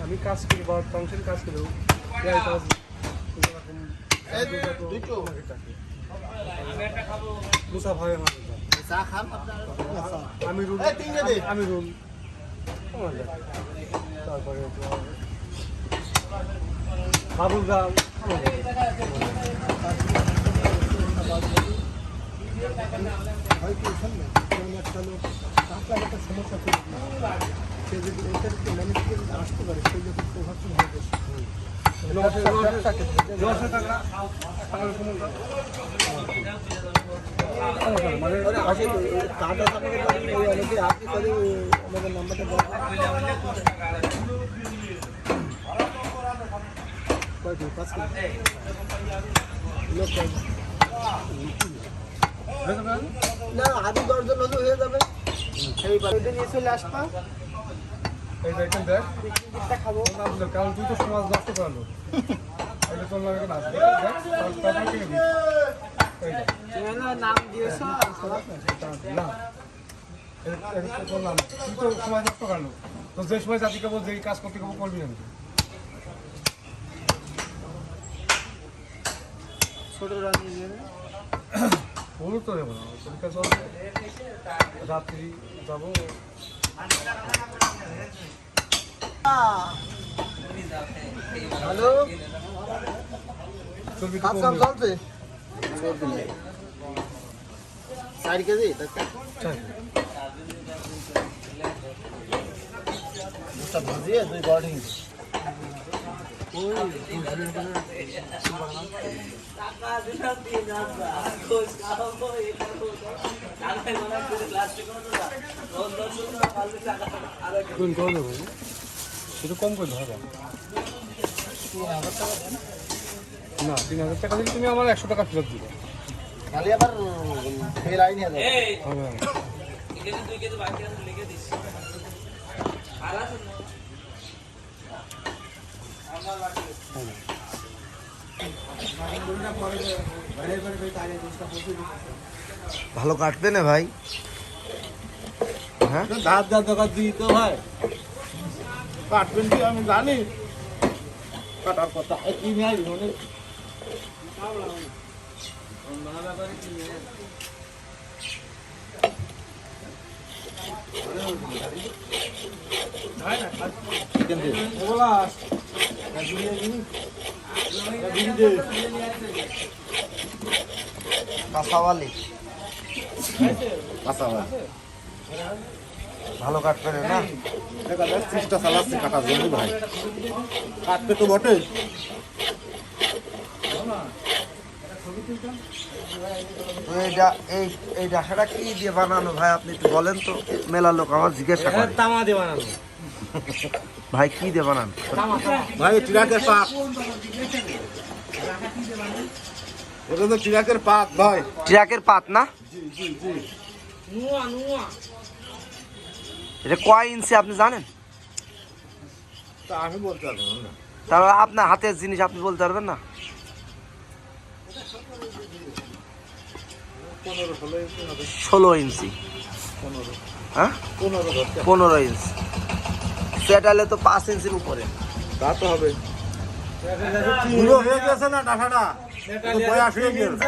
আমি কাজ করি বা ফাংশন কাজ করেও মুসা ভাই আমার আমি রুম তারপরে বাবুল গাম হয়তো একটা লোক আপনার একটা সমস্যা করে সে যদি এটাকে ম্যানেজমেন্ট আসতে পারে সেই যখন প্রভাবশীল হয়ে গেছে মানে কার্ড অনেকে আপনি তাদের আমাদের নাম্বারটা না আদি 10 জন হলে হয়ে যাবে নিয়ে চলে আসবা এই দেখেন দেখ পিকনিকটা খাবো কারণ তুই তো সমাজ নষ্ট করালো এটা তোর লাগে না নাম দিয়েছ না বললাম তুই তো সমাজ নষ্ট করালো তো যে সময় জাতিকে বল যে কাজ করতে কেবল করবি না ছোটরা নিয়ে বলো তো দেবো না পরীক্ষা চলছে রাত্রি যাবো হ্যালো কাজ কাম চলছে 4 কেজি ভাজিয়ে 2 গাড়ি শুধু কম করে ধরো না 3000 টাকা দিলে তুমি আমার 100 টাকা ফেরত দিবে খালি আবার ফের আইনি আছে হবে এখানে 2 কেজি বাকি আছে লিখে দিস আর আছে আমার বাকি ভালো কাটবে না ভাই হ্যাঁ দাঁত দাঁত দোকান দিই তো ভাই কাটবেন কি আমি জানি কাটার কথা কি নাই মানে ভালো কাটবে না চেষ্টা চালাচ্ছে কাটার জন্য ভাই কাটবে তো বটে এই ডাসাটা কি দিয়ে বানানো ভাই আপনি একটু বলেন তো মেলা লোক আমার জিজ্ঞাসা করে তামা দিয়ে বানানো ভাই কি দিয়ে বানানো ভাই চিরাকের পাক এটা তো চিরাকের পাক ভাই চিরাকের পাত না এটা কয় ইঞ্চি আপনি জানেন তা আমি বলতে পারবো না তাহলে আপনার হাতের জিনিস আপনি বলতে পারবেন না 16 ইঞ্চি হ্যাঁ 15 ইঞ্চি সেটা হলে তো 5 ইঞ্চির উপরে তা তো হবে হয়ে গেছে না ডাটাটা বয়স হয়ে গেছে